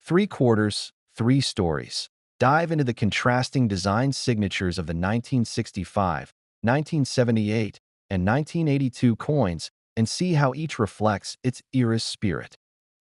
Three quarters, three stories. Dive into the contrasting design signatures of the 1965, 1978, and 1982 coins and see how each reflects its era's spirit.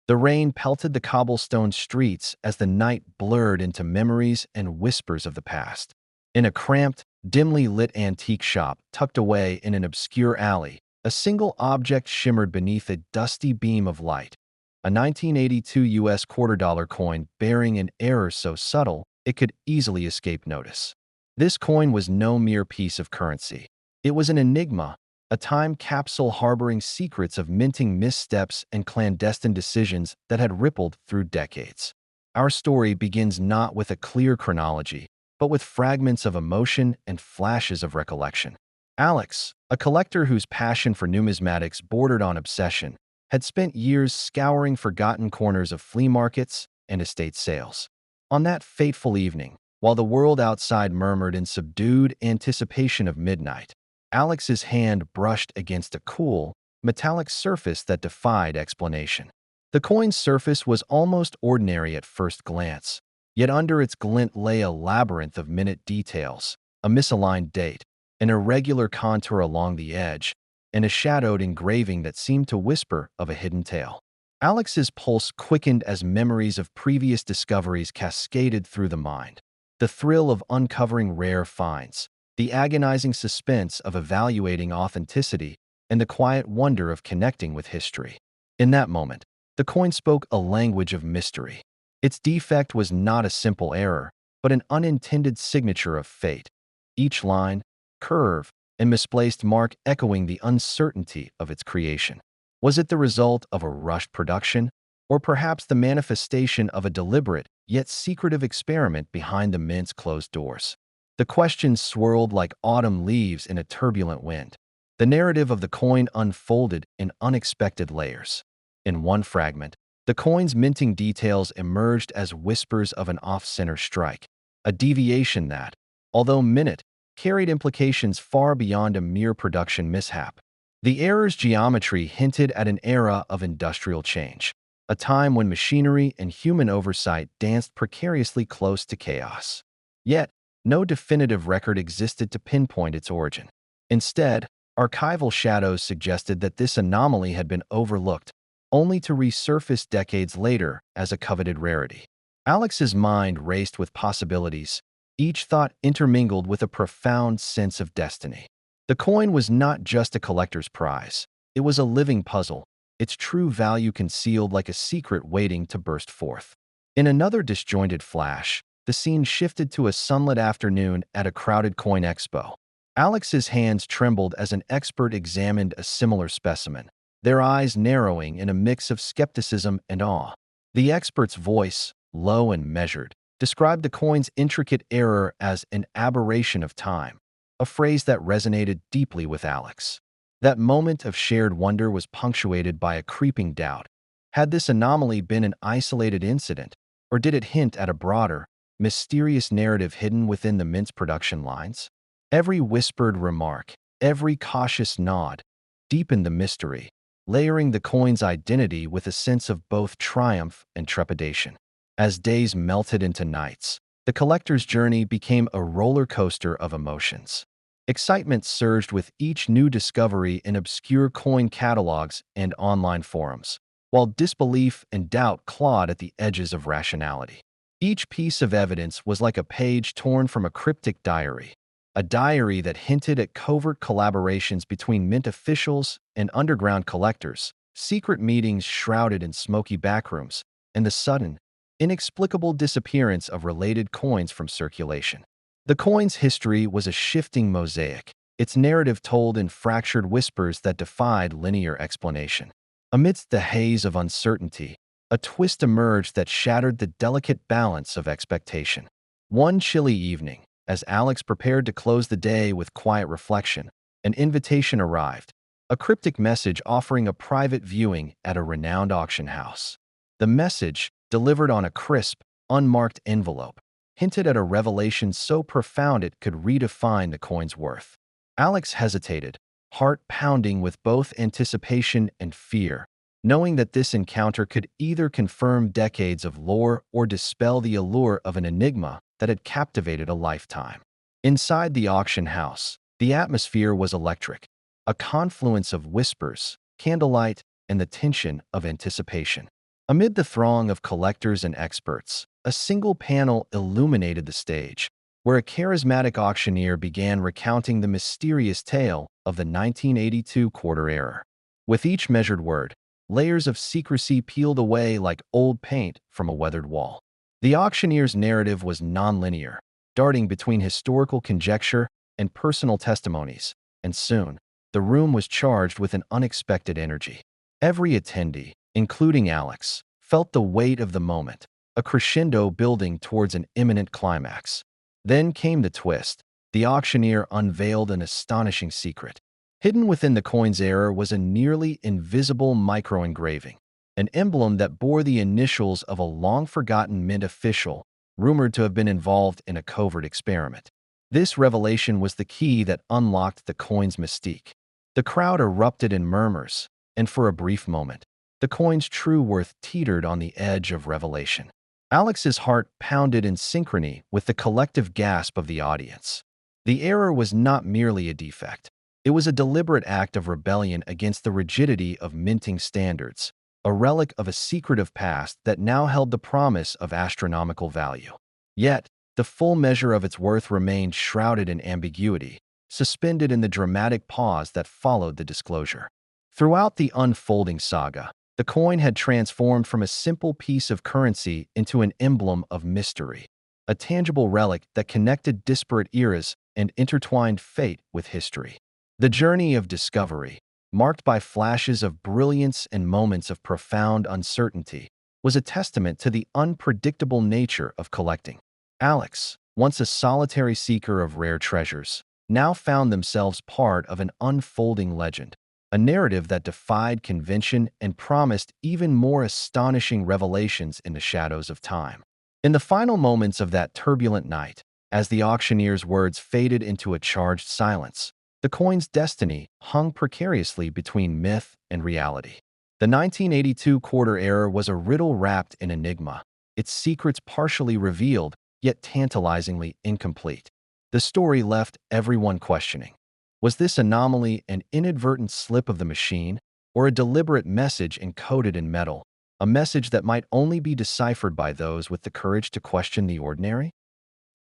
The rain pelted the cobblestone streets as the night blurred into memories and whispers of the past. In a cramped, dimly lit antique shop tucked away in an obscure alley, a single object shimmered beneath a dusty beam of light. A 1982 U.S. quarter-dollar coin bearing an error so subtle it could easily escape notice. This coin was no mere piece of currency. It was an enigma, a time capsule harboring secrets of minting missteps and clandestine decisions that had rippled through decades. Our story begins not with a clear chronology, but with fragments of emotion and flashes of recollection. Alex, a collector whose passion for numismatics bordered on obsession, had spent years scouring forgotten corners of flea markets and estate sales. On that fateful evening, while the world outside murmured in subdued anticipation of midnight, Alex's hand brushed against a cool, metallic surface that defied explanation. The coin's surface was almost ordinary at first glance, yet under its glint lay a labyrinth of minute details, a misaligned date, an irregular contour along the edge, and a shadowed engraving that seemed to whisper of a hidden tale. Alex's pulse quickened as memories of previous discoveries cascaded through the mind. The thrill of uncovering rare finds, the agonizing suspense of evaluating authenticity, and the quiet wonder of connecting with history. In that moment, the coin spoke a language of mystery. Its defect was not a simple error, but an unintended signature of fate. Each line, curve, and misplaced mark echoing the uncertainty of its creation. Was it the result of a rushed production, or perhaps the manifestation of a deliberate yet secretive experiment behind the mint's closed doors? The questions swirled like autumn leaves in a turbulent wind. The narrative of the coin unfolded in unexpected layers. In one fragment, the coin's minting details emerged as whispers of an off-center strike, a deviation that, although minute, carried implications far beyond a mere production mishap. The error's geometry hinted at an era of industrial change, a time when machinery and human oversight danced precariously close to chaos. Yet, no definitive record existed to pinpoint its origin. Instead, archival shadows suggested that this anomaly had been overlooked, only to resurface decades later as a coveted rarity. Alex's mind raced with possibilities, each thought intermingled with a profound sense of destiny. The coin was not just a collector's prize. It was a living puzzle, its true value concealed like a secret waiting to burst forth. In another disjointed flash, the scene shifted to a sunlit afternoon at a crowded coin expo. Alex's hands trembled as an expert examined a similar specimen, their eyes narrowing in a mix of skepticism and awe. The expert's voice, low and measured, described the coin's intricate error as an aberration of time, a phrase that resonated deeply with Alex. That moment of shared wonder was punctuated by a creeping doubt. Had this anomaly been an isolated incident, or did it hint at a broader, mysterious narrative hidden within the mint's production lines? Every whispered remark, every cautious nod, deepened the mystery, layering the coin's identity with a sense of both triumph and trepidation. As days melted into nights, the collector's journey became a roller coaster of emotions. Excitement surged with each new discovery in obscure coin catalogs and online forums, while disbelief and doubt clawed at the edges of rationality. Each piece of evidence was like a page torn from a cryptic diary, a diary that hinted at covert collaborations between mint officials and underground collectors, secret meetings shrouded in smoky backrooms, and the sudden, inexplicable disappearance of related coins from circulation. The coin's history was a shifting mosaic, its narrative told in fractured whispers that defied linear explanation. Amidst the haze of uncertainty, a twist emerged that shattered the delicate balance of expectation. One chilly evening, as Alex prepared to close the day with quiet reflection, an invitation arrived, a cryptic message offering a private viewing at a renowned auction house. The message, delivered on a crisp, unmarked envelope, hinted at a revelation so profound it could redefine the coin's worth. Alex hesitated, heart pounding with both anticipation and fear, knowing that this encounter could either confirm decades of lore or dispel the allure of an enigma that had captivated a lifetime. Inside the auction house, the atmosphere was electric, a confluence of whispers, candlelight, and the tension of anticipation. Amid the throng of collectors and experts, a single panel illuminated the stage, where a charismatic auctioneer began recounting the mysterious tale of the 1982 quarter error. With each measured word, layers of secrecy peeled away like old paint from a weathered wall. The auctioneer's narrative was nonlinear, darting between historical conjecture and personal testimonies, and soon, the room was charged with an unexpected energy. Every attendee, including Alex, felt the weight of the moment, a crescendo building towards an imminent climax. Then came the twist. The auctioneer unveiled an astonishing secret. Hidden within the coin's error was a nearly invisible microengraving, an emblem that bore the initials of a long-forgotten mint official, rumored to have been involved in a covert experiment. This revelation was the key that unlocked the coin's mystique. The crowd erupted in murmurs, and for a brief moment, the coin's true worth teetered on the edge of revelation. Alex's heart pounded in synchrony with the collective gasp of the audience. The error was not merely a defect. It was a deliberate act of rebellion against the rigidity of minting standards, a relic of a secretive past that now held the promise of astronomical value. Yet, the full measure of its worth remained shrouded in ambiguity, suspended in the dramatic pause that followed the disclosure. Throughout the unfolding saga, the coin had transformed from a simple piece of currency into an emblem of mystery, a tangible relic that connected disparate eras and intertwined fate with history. The journey of discovery, marked by flashes of brilliance and moments of profound uncertainty, was a testament to the unpredictable nature of collecting. Alex, once a solitary seeker of rare treasures, now found themselves part of an unfolding legend, a narrative that defied convention and promised even more astonishing revelations in the shadows of time. In the final moments of that turbulent night, as the auctioneer's words faded into a charged silence, the coin's destiny hung precariously between myth and reality. The 1982 quarter error was a riddle wrapped in enigma, its secrets partially revealed, yet tantalizingly incomplete. The story left everyone questioning. Was this anomaly an inadvertent slip of the machine, or a deliberate message encoded in metal, a message that might only be deciphered by those with the courage to question the ordinary?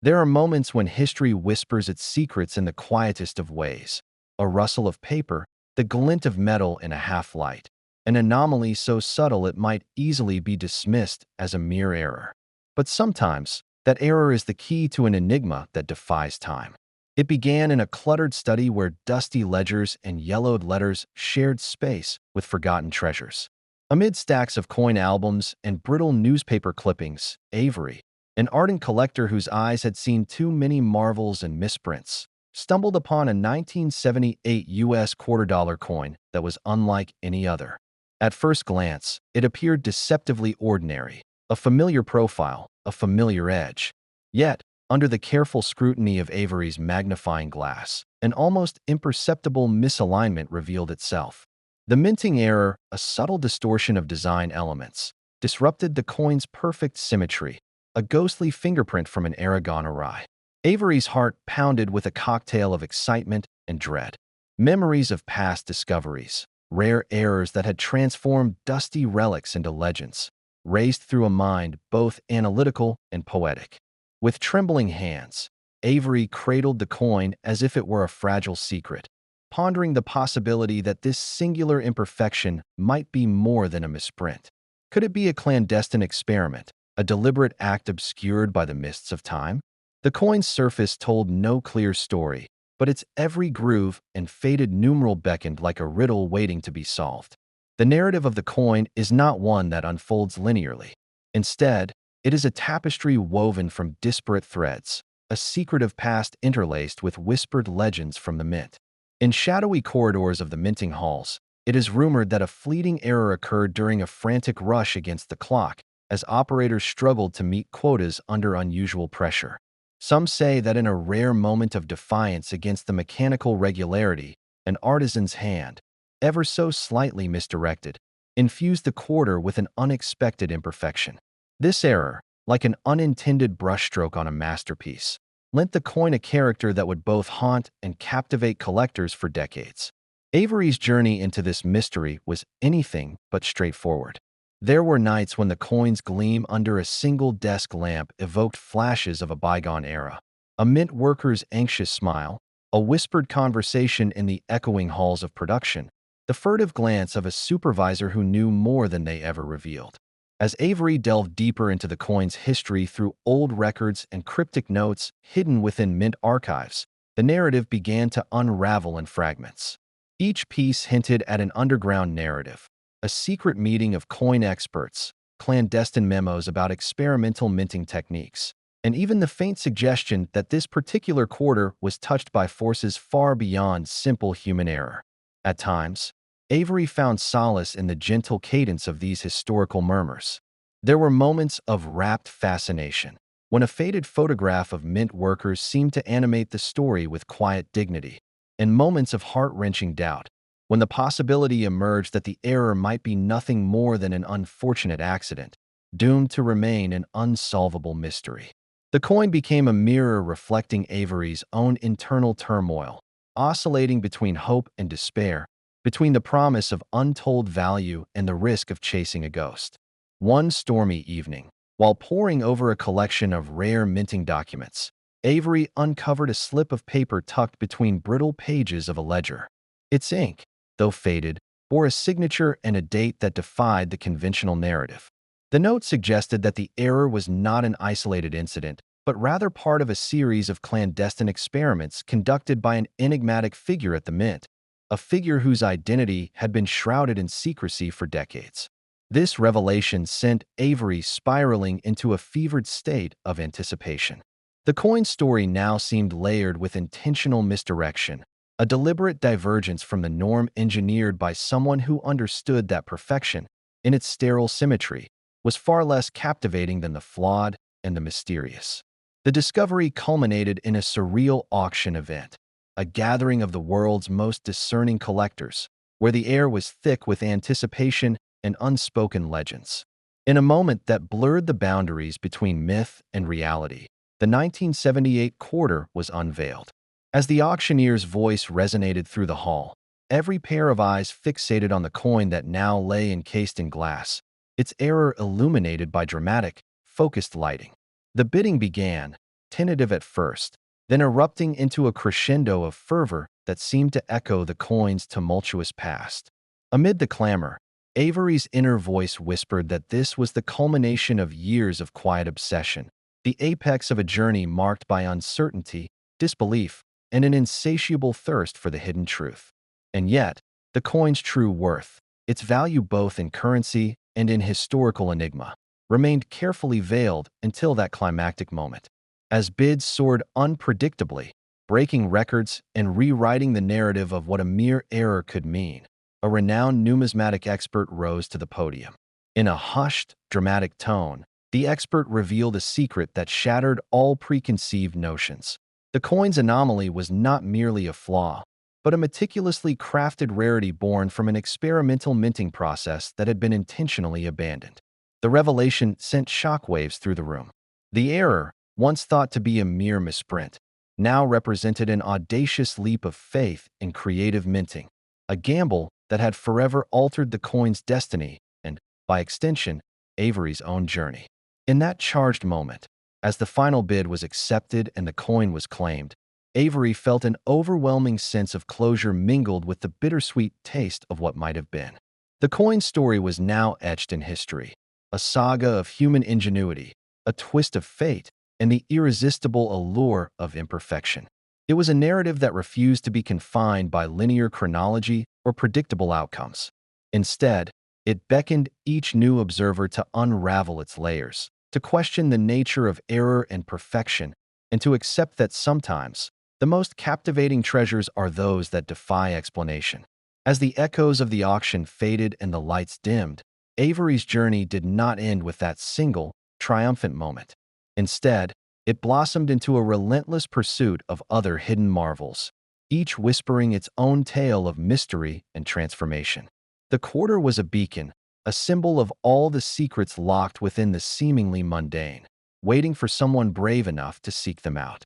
There are moments when history whispers its secrets in the quietest of ways. A rustle of paper, the glint of metal in a half-light, an anomaly so subtle it might easily be dismissed as a mere error. But sometimes, that error is the key to an enigma that defies time. It began in a cluttered study where dusty ledgers and yellowed letters shared space with forgotten treasures. Amid stacks of coin albums and brittle newspaper clippings, Avery, an ardent collector whose eyes had seen too many marvels and misprints, stumbled upon a 1978 US quarter-dollar coin that was unlike any other. At first glance, it appeared deceptively ordinary, a familiar profile, a familiar edge. Yet, under the careful scrutiny of Avery's magnifying glass, an almost imperceptible misalignment revealed itself. The minting error, a subtle distortion of design elements, disrupted the coin's perfect symmetry, a ghostly fingerprint from an era gone awry. Avery's heart pounded with a cocktail of excitement and dread. Memories of past discoveries, rare errors that had transformed dusty relics into legends, raced through a mind both analytical and poetic. With trembling hands, Avery cradled the coin as if it were a fragile secret, pondering the possibility that this singular imperfection might be more than a misprint. Could it be a clandestine experiment, a deliberate act obscured by the mists of time? The coin's surface told no clear story, but its every groove and faded numeral beckoned like a riddle waiting to be solved. The narrative of the coin is not one that unfolds linearly. Instead, it is a tapestry woven from disparate threads, a secretive past interlaced with whispered legends from the mint. In shadowy corridors of the minting halls, it is rumored that a fleeting error occurred during a frantic rush against the clock, as operators struggled to meet quotas under unusual pressure. Some say that in a rare moment of defiance against the mechanical regularity, an artisan's hand, ever so slightly misdirected, infused the quarter with an unexpected imperfection. This error, like an unintended brushstroke on a masterpiece, lent the coin a character that would both haunt and captivate collectors for decades. Avery's journey into this mystery was anything but straightforward. There were nights when the coin's gleam under a single desk lamp evoked flashes of a bygone era. A mint worker's anxious smile, a whispered conversation in the echoing halls of production, the furtive glance of a supervisor who knew more than they ever revealed. As Avery delved deeper into the coin's history through old records and cryptic notes hidden within mint archives, the narrative began to unravel in fragments. Each piece hinted at an underground narrative, a secret meeting of coin experts, clandestine memos about experimental minting techniques, and even the faint suggestion that this particular quarter was touched by forces far beyond simple human error. At times, Avery found solace in the gentle cadence of these historical murmurs. There were moments of rapt fascination, when a faded photograph of mint workers seemed to animate the story with quiet dignity, and moments of heart-wrenching doubt, when the possibility emerged that the error might be nothing more than an unfortunate accident, doomed to remain an unsolvable mystery. The coin became a mirror reflecting Avery's own internal turmoil, oscillating between hope and despair, between the promise of untold value and the risk of chasing a ghost. One stormy evening, while poring over a collection of rare minting documents, Avery uncovered a slip of paper tucked between brittle pages of a ledger. Its ink, though faded, bore a signature and a date that defied the conventional narrative. The note suggested that the error was not an isolated incident, but rather part of a series of clandestine experiments conducted by an enigmatic figure at the mint, a figure whose identity had been shrouded in secrecy for decades. This revelation sent Avery spiraling into a fevered state of anticipation. The coin story now seemed layered with intentional misdirection, a deliberate divergence from the norm engineered by someone who understood that perfection, in its sterile symmetry, was far less captivating than the flawed and the mysterious. The discovery culminated in a surreal auction event, a gathering of the world's most discerning collectors, where the air was thick with anticipation and unspoken legends. In a moment that blurred the boundaries between myth and reality, the 1978 quarter was unveiled. As the auctioneer's voice resonated through the hall, every pair of eyes fixated on the coin that now lay encased in glass, its error illuminated by dramatic, focused lighting. The bidding began, tentative at first, then erupting into a crescendo of fervor that seemed to echo the coin's tumultuous past. Amid the clamor, Avery's inner voice whispered that this was the culmination of years of quiet obsession, the apex of a journey marked by uncertainty, disbelief, and an insatiable thirst for the hidden truth. And yet, the coin's true worth, its value both in currency and in historical enigma, remained carefully veiled until that climactic moment. As bids soared unpredictably, breaking records and rewriting the narrative of what a mere error could mean, a renowned numismatic expert rose to the podium. In a hushed, dramatic tone, the expert revealed a secret that shattered all preconceived notions. The coin's anomaly was not merely a flaw, but a meticulously crafted rarity born from an experimental minting process that had been intentionally abandoned. The revelation sent shockwaves through the room. The error, once thought to be a mere misprint, now represented an audacious leap of faith in creative minting, a gamble that had forever altered the coin's destiny and, by extension, Avery's own journey. In that charged moment, as the final bid was accepted and the coin was claimed, Avery felt an overwhelming sense of closure mingled with the bittersweet taste of what might have been. The coin story was now etched in history, a saga of human ingenuity, a twist of fate, and the irresistible allure of imperfection. It was a narrative that refused to be confined by linear chronology or predictable outcomes. Instead, it beckoned each new observer to unravel its layers, to question the nature of error and perfection, and to accept that sometimes the most captivating treasures are those that defy explanation. As the echoes of the auction faded and the lights dimmed, Avery's journey did not end with that single, triumphant moment. Instead, it blossomed into a relentless pursuit of other hidden marvels, each whispering its own tale of mystery and transformation. The quarter was a beacon, a symbol of all the secrets locked within the seemingly mundane, waiting for someone brave enough to seek them out.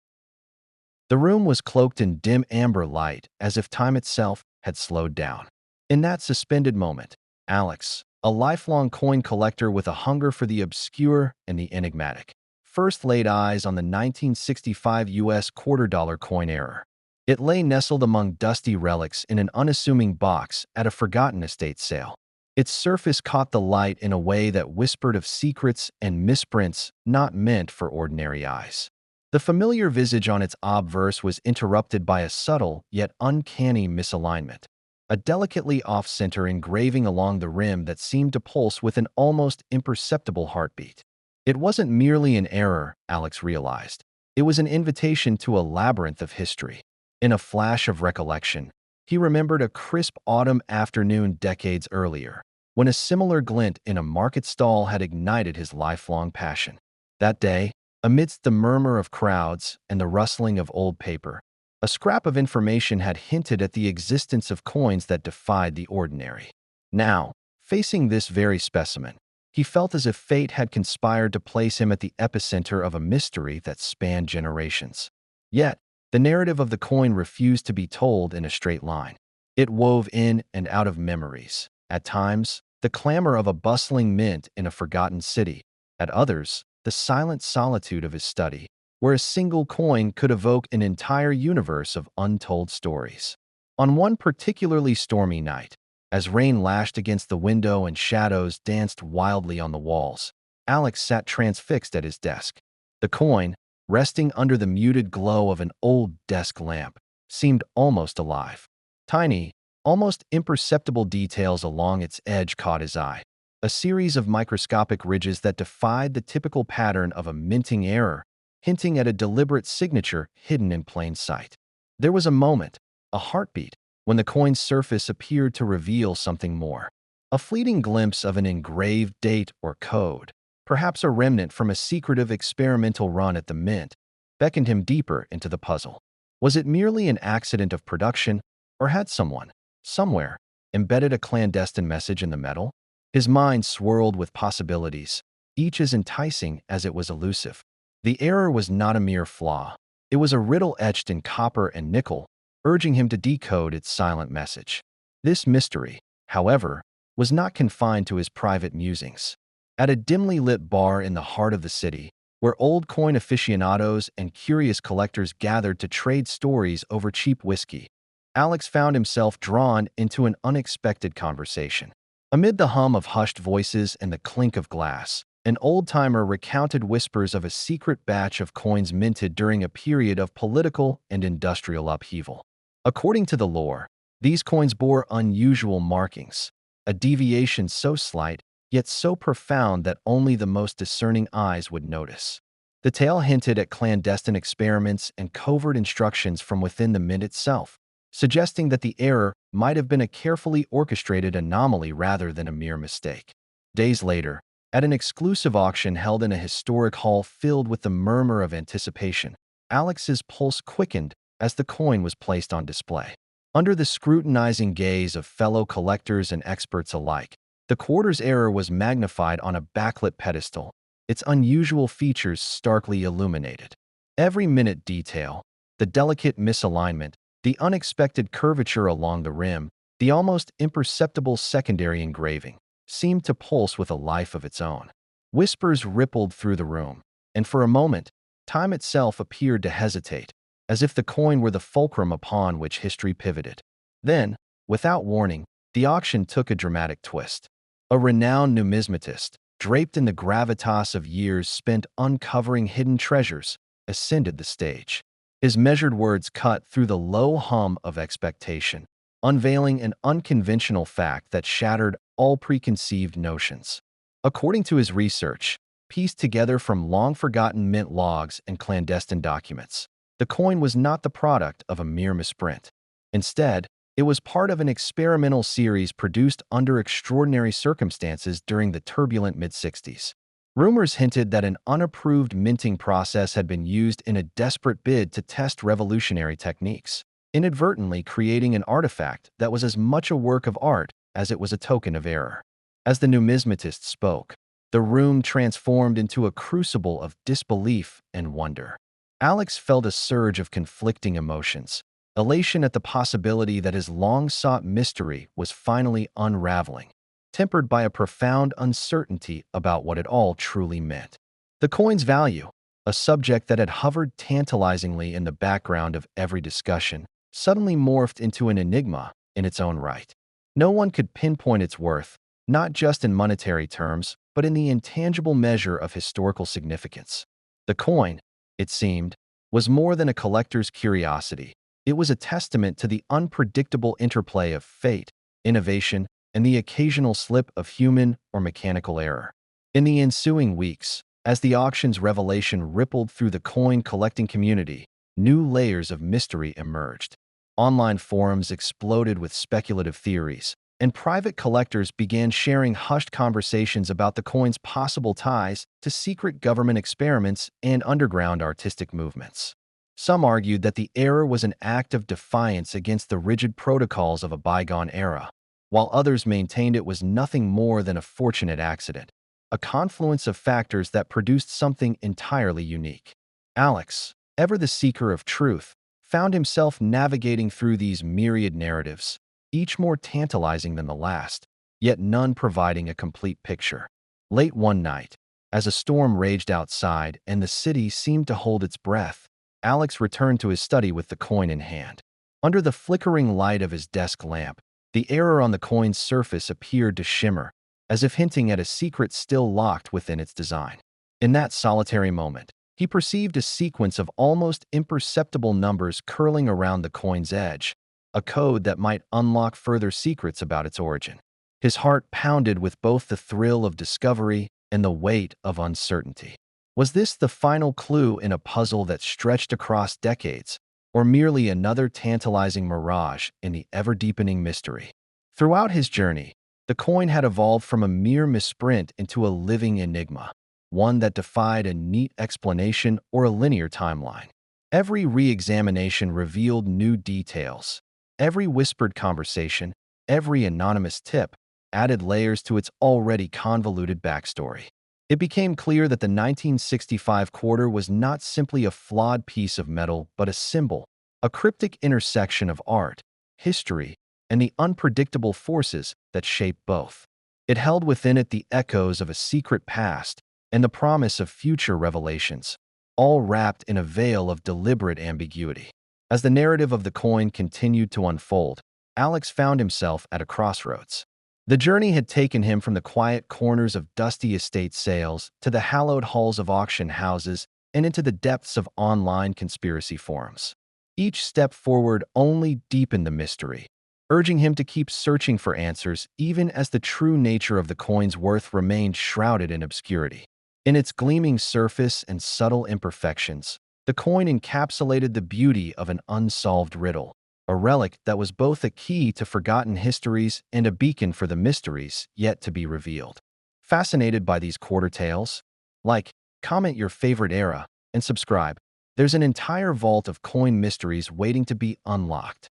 The room was cloaked in dim amber light, as if time itself had slowed down. In that suspended moment, Alex, a lifelong coin collector with a hunger for the obscure and the enigmatic, first laid eyes on the 1965 U.S. quarter-dollar coin error. It lay nestled among dusty relics in an unassuming box at a forgotten estate sale. Its surface caught the light in a way that whispered of secrets and misprints not meant for ordinary eyes. The familiar visage on its obverse was interrupted by a subtle yet uncanny misalignment, a delicately off-center engraving along the rim that seemed to pulse with an almost imperceptible heartbeat. It wasn't merely an error, Alex realized. It was an invitation to a labyrinth of history. In a flash of recollection, he remembered a crisp autumn afternoon decades earlier, when a similar glint in a market stall had ignited his lifelong passion. That day, amidst the murmur of crowds and the rustling of old paper, a scrap of information had hinted at the existence of coins that defied the ordinary. Now, facing this very specimen, he felt as if fate had conspired to place him at the epicenter of a mystery that spanned generations. Yet, the narrative of the coin refused to be told in a straight line. It wove in and out of memories. At times, the clamor of a bustling mint in a forgotten city. At others, the silent solitude of his study, where a single coin could evoke an entire universe of untold stories. On one particularly stormy night, as rain lashed against the window and shadows danced wildly on the walls, Alex sat transfixed at his desk. The coin, resting under the muted glow of an old desk lamp, seemed almost alive. Tiny, almost imperceptible details along its edge caught his eye, a series of microscopic ridges that defied the typical pattern of a minting error, hinting at a deliberate signature hidden in plain sight. There was a moment, a heartbeat, when the coin's surface appeared to reveal something more. A fleeting glimpse of an engraved date or code, perhaps a remnant from a secretive experimental run at the mint, beckoned him deeper into the puzzle. Was it merely an accident of production, or had someone, somewhere, embedded a clandestine message in the metal? His mind swirled with possibilities, each as enticing as it was elusive. The error was not a mere flaw. It was a riddle etched in copper and nickel, urging him to decode its silent message. This mystery, however, was not confined to his private musings. At a dimly lit bar in the heart of the city, where old coin aficionados and curious collectors gathered to trade stories over cheap whiskey, Alex found himself drawn into an unexpected conversation. Amid the hum of hushed voices and the clink of glass, an old-timer recounted whispers of a secret batch of coins minted during a period of political and industrial upheaval. According to the lore, these coins bore unusual markings, a deviation so slight yet so profound that only the most discerning eyes would notice. The tale hinted at clandestine experiments and covert instructions from within the mint itself, suggesting that the error might have been a carefully orchestrated anomaly rather than a mere mistake. Days later, at an exclusive auction held in a historic hall filled with the murmur of anticipation, Alex's pulse quickened as the coin was placed on display. Under the scrutinizing gaze of fellow collectors and experts alike, the quarter's error was magnified on a backlit pedestal, its unusual features starkly illuminated. Every minute detail, the delicate misalignment, the unexpected curvature along the rim, the almost imperceptible secondary engraving, seemed to pulse with a life of its own. Whispers rippled through the room, and for a moment, time itself appeared to hesitate, as if the coin were the fulcrum upon which history pivoted. Then, without warning, the auction took a dramatic twist. A renowned numismatist, draped in the gravitas of years spent uncovering hidden treasures, ascended the stage. His measured words cut through the low hum of expectation, unveiling an unconventional fact that shattered all preconceived notions. According to his research, pieced together from long-forgotten mint logs and clandestine documents, the coin was not the product of a mere misprint. Instead, it was part of an experimental series produced under extraordinary circumstances during the turbulent mid-60s. Rumors hinted that an unapproved minting process had been used in a desperate bid to test revolutionary techniques, inadvertently creating an artifact that was as much a work of art as it was a token of error. As the numismatist spoke, the room transformed into a crucible of disbelief and wonder. Alex felt a surge of conflicting emotions, elation at the possibility that his long-sought mystery was finally unraveling, tempered by a profound uncertainty about what it all truly meant. The coin's value, a subject that had hovered tantalizingly in the background of every discussion, suddenly morphed into an enigma in its own right. No one could pinpoint its worth, not just in monetary terms, but in the intangible measure of historical significance. The coin, it seemed, was more than a collector's curiosity. It was a testament to the unpredictable interplay of fate, innovation, and the occasional slip of human or mechanical error. In the ensuing weeks, as the auction's revelation rippled through the coin collecting community, new layers of mystery emerged. Online forums exploded with speculative theories, and private collectors began sharing hushed conversations about the coin's possible ties to secret government experiments and underground artistic movements. Some argued that the error was an act of defiance against the rigid protocols of a bygone era, while others maintained it was nothing more than a fortunate accident, a confluence of factors that produced something entirely unique. Alex, ever the seeker of truth, found himself navigating through these myriad narratives, each more tantalizing than the last, yet none providing a complete picture. Late one night, as a storm raged outside and the city seemed to hold its breath, Alex returned to his study with the coin in hand. Under the flickering light of his desk lamp, the error on the coin's surface appeared to shimmer, as if hinting at a secret still locked within its design. In that solitary moment, he perceived a sequence of almost imperceptible numbers curling around the coin's edge, a code that might unlock further secrets about its origin. His heart pounded with both the thrill of discovery and the weight of uncertainty. Was this the final clue in a puzzle that stretched across decades, or merely another tantalizing mirage in the ever-deepening mystery? Throughout his journey, the coin had evolved from a mere misprint into a living enigma, one that defied a neat explanation or a linear timeline. Every re-examination revealed new details. Every whispered conversation, every anonymous tip, added layers to its already convoluted backstory. It became clear that the 1965 quarter was not simply a flawed piece of metal, but a symbol, a cryptic intersection of art, history, and the unpredictable forces that shape both. It held within it the echoes of a secret past and the promise of future revelations, all wrapped in a veil of deliberate ambiguity. As the narrative of the coin continued to unfold, Alex found himself at a crossroads. The journey had taken him from the quiet corners of dusty estate sales to the hallowed halls of auction houses and into the depths of online conspiracy forums. Each step forward only deepened the mystery, urging him to keep searching for answers even as the true nature of the coin's worth remained shrouded in obscurity. In its gleaming surface and subtle imperfections, the coin encapsulated the beauty of an unsolved riddle, a relic that was both a key to forgotten histories and a beacon for the mysteries yet to be revealed. Fascinated by these quarter tales? Like, comment your favorite era, and subscribe. There's an entire vault of coin mysteries waiting to be unlocked.